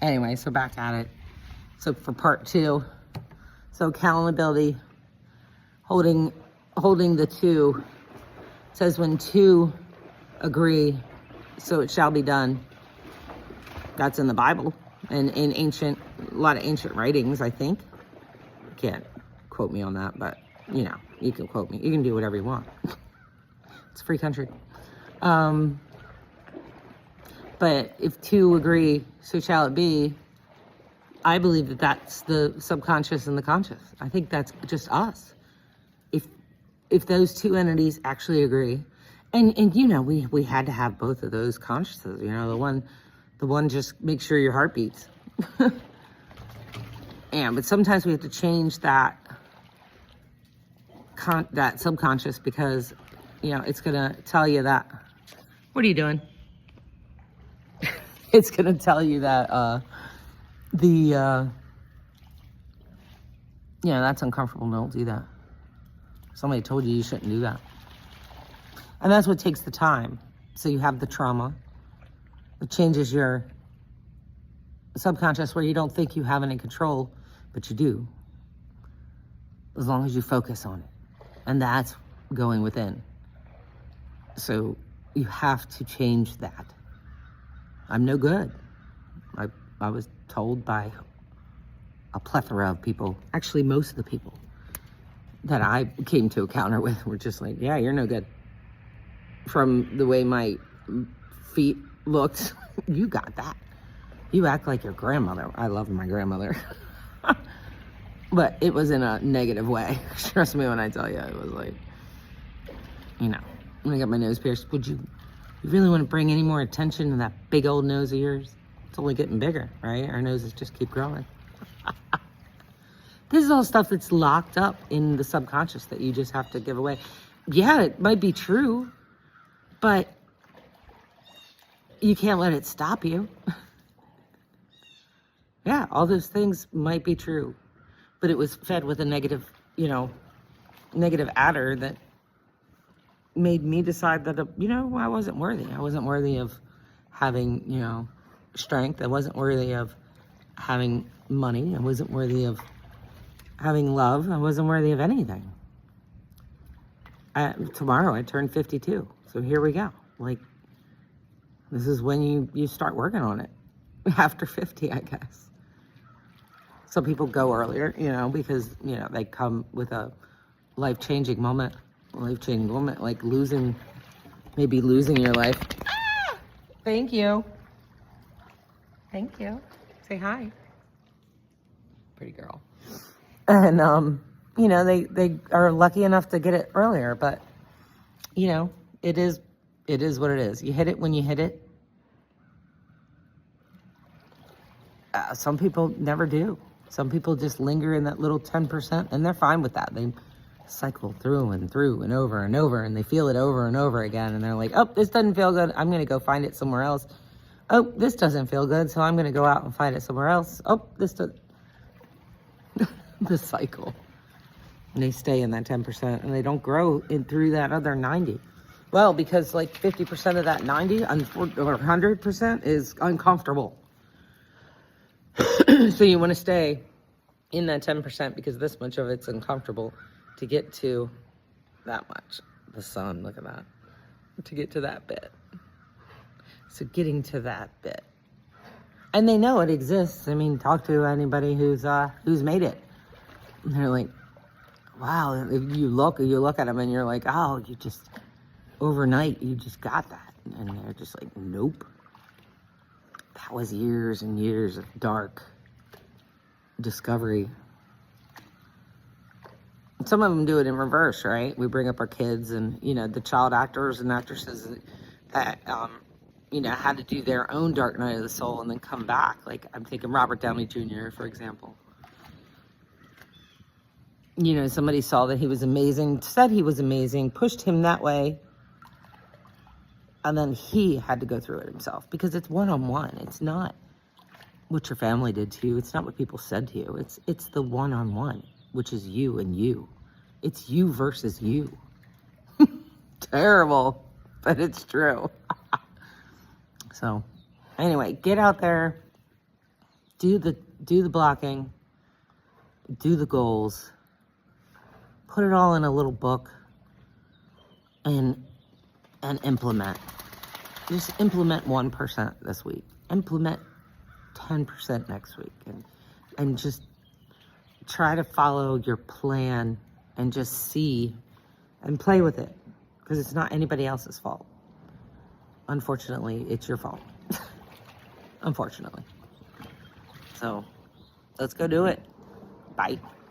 Anyway, so back at it. So for part 2, so accountability, holding the two, says when two agree, so it shall be done. That's in the Bible and in a lot of ancient writings, I think. Can't quote me on that, but you know, you can quote me. You can do whatever you want. It's a free country. But if two agree, so shall it be. I believe that that's the subconscious and the conscious. I think that's just us. If those two entities actually agree, and you know, we had to have both of those consciouses. You know, the one just makes sure your heart beats. Yeah, but sometimes we have to change that subconscious, because you know it's gonna tell you that. What are you doing? It's gonna tell you that yeah, that's uncomfortable. Don't do that. Somebody told you shouldn't do that. And that's what takes the time. So you have the trauma. It changes your subconscious where you don't think you have any control, but you do. As long as you focus on it. And that's going within. So you have to change that. I'm no good. I was told by a plethora of people, actually most of the people that I came to encounter with were just like, yeah, you're no good. From the way my feet looked, you got that. You act like your grandmother. I love my grandmother. But it was in a negative way. Trust me when I tell you, it was like, you know, when I got my nose pierced, would you really want to bring any more attention to that big old nose of yours? It's only getting bigger, right? Our noses just keep growing. This is all stuff that's locked up in the subconscious that you just have to give away. Yeah, it might be true, but you can't let it stop you. Yeah, all those things might be true, but it was fed with a negative, you know, negative adder that made me decide that, you know, I wasn't worthy. I wasn't worthy of having, you know, strength. I wasn't worthy of having money. I wasn't worthy of having love. I wasn't worthy of anything. Tomorrow I turned 52. So here we go. Like, this is when you start working on it. After 50, I guess. Some people go earlier, you know, because, you know, they come with a life-changing moment, like maybe losing your life. Ah! Thank you. Thank you. Say hi. Pretty girl. And, you know, they are lucky enough to get it earlier, but, you know, it is what it is. You hit it when you hit it. Some people never do. Some people just linger in that little 10%, and they're fine with that. They cycle through and over and over, and they feel it over and over again, and they're like, oh, this doesn't feel good. I'm going to go find it somewhere else. Oh, this doesn't feel good, so I'm going to go out and find it somewhere else. Oh, this does. The cycle. And they stay in that 10%, and they don't grow through that other 90. Well, because like 50% of that 90 or 100% is uncomfortable. So you want to stay in that 10% because this much of it's uncomfortable to get to that much. The sun, look at that. To get to that bit. So getting to that bit. And they know it exists. I mean, talk to anybody who's made it. And they're like, wow, if you look at them and you're like, oh, you just, overnight, you just got that. And they're just like, nope. That was years and years of dark discovery. Some of them do it in reverse, right? We bring up our kids and, you know, the child actors and actresses that, you know, had to do their own dark night of the soul and then come back. Like, I'm thinking Robert Downey Jr., for example. You know, somebody saw that he was amazing, said he was amazing, pushed him that way, and then he had to go through it himself because it's one-on-one. It's not what your family did to you. It's not what people said to you. It's the one-on-one, which is you and you. It's you versus you. Terrible, but it's true. So, anyway, get out there. do the blocking, do the goals, put it all in a little book, and implement. Just implement 1% this week. Implement 10% next week, and just try to follow your plan and just see and play with it, because it's not anybody else's fault. Unfortunately, it's your fault. Unfortunately. So let's go do it. Bye.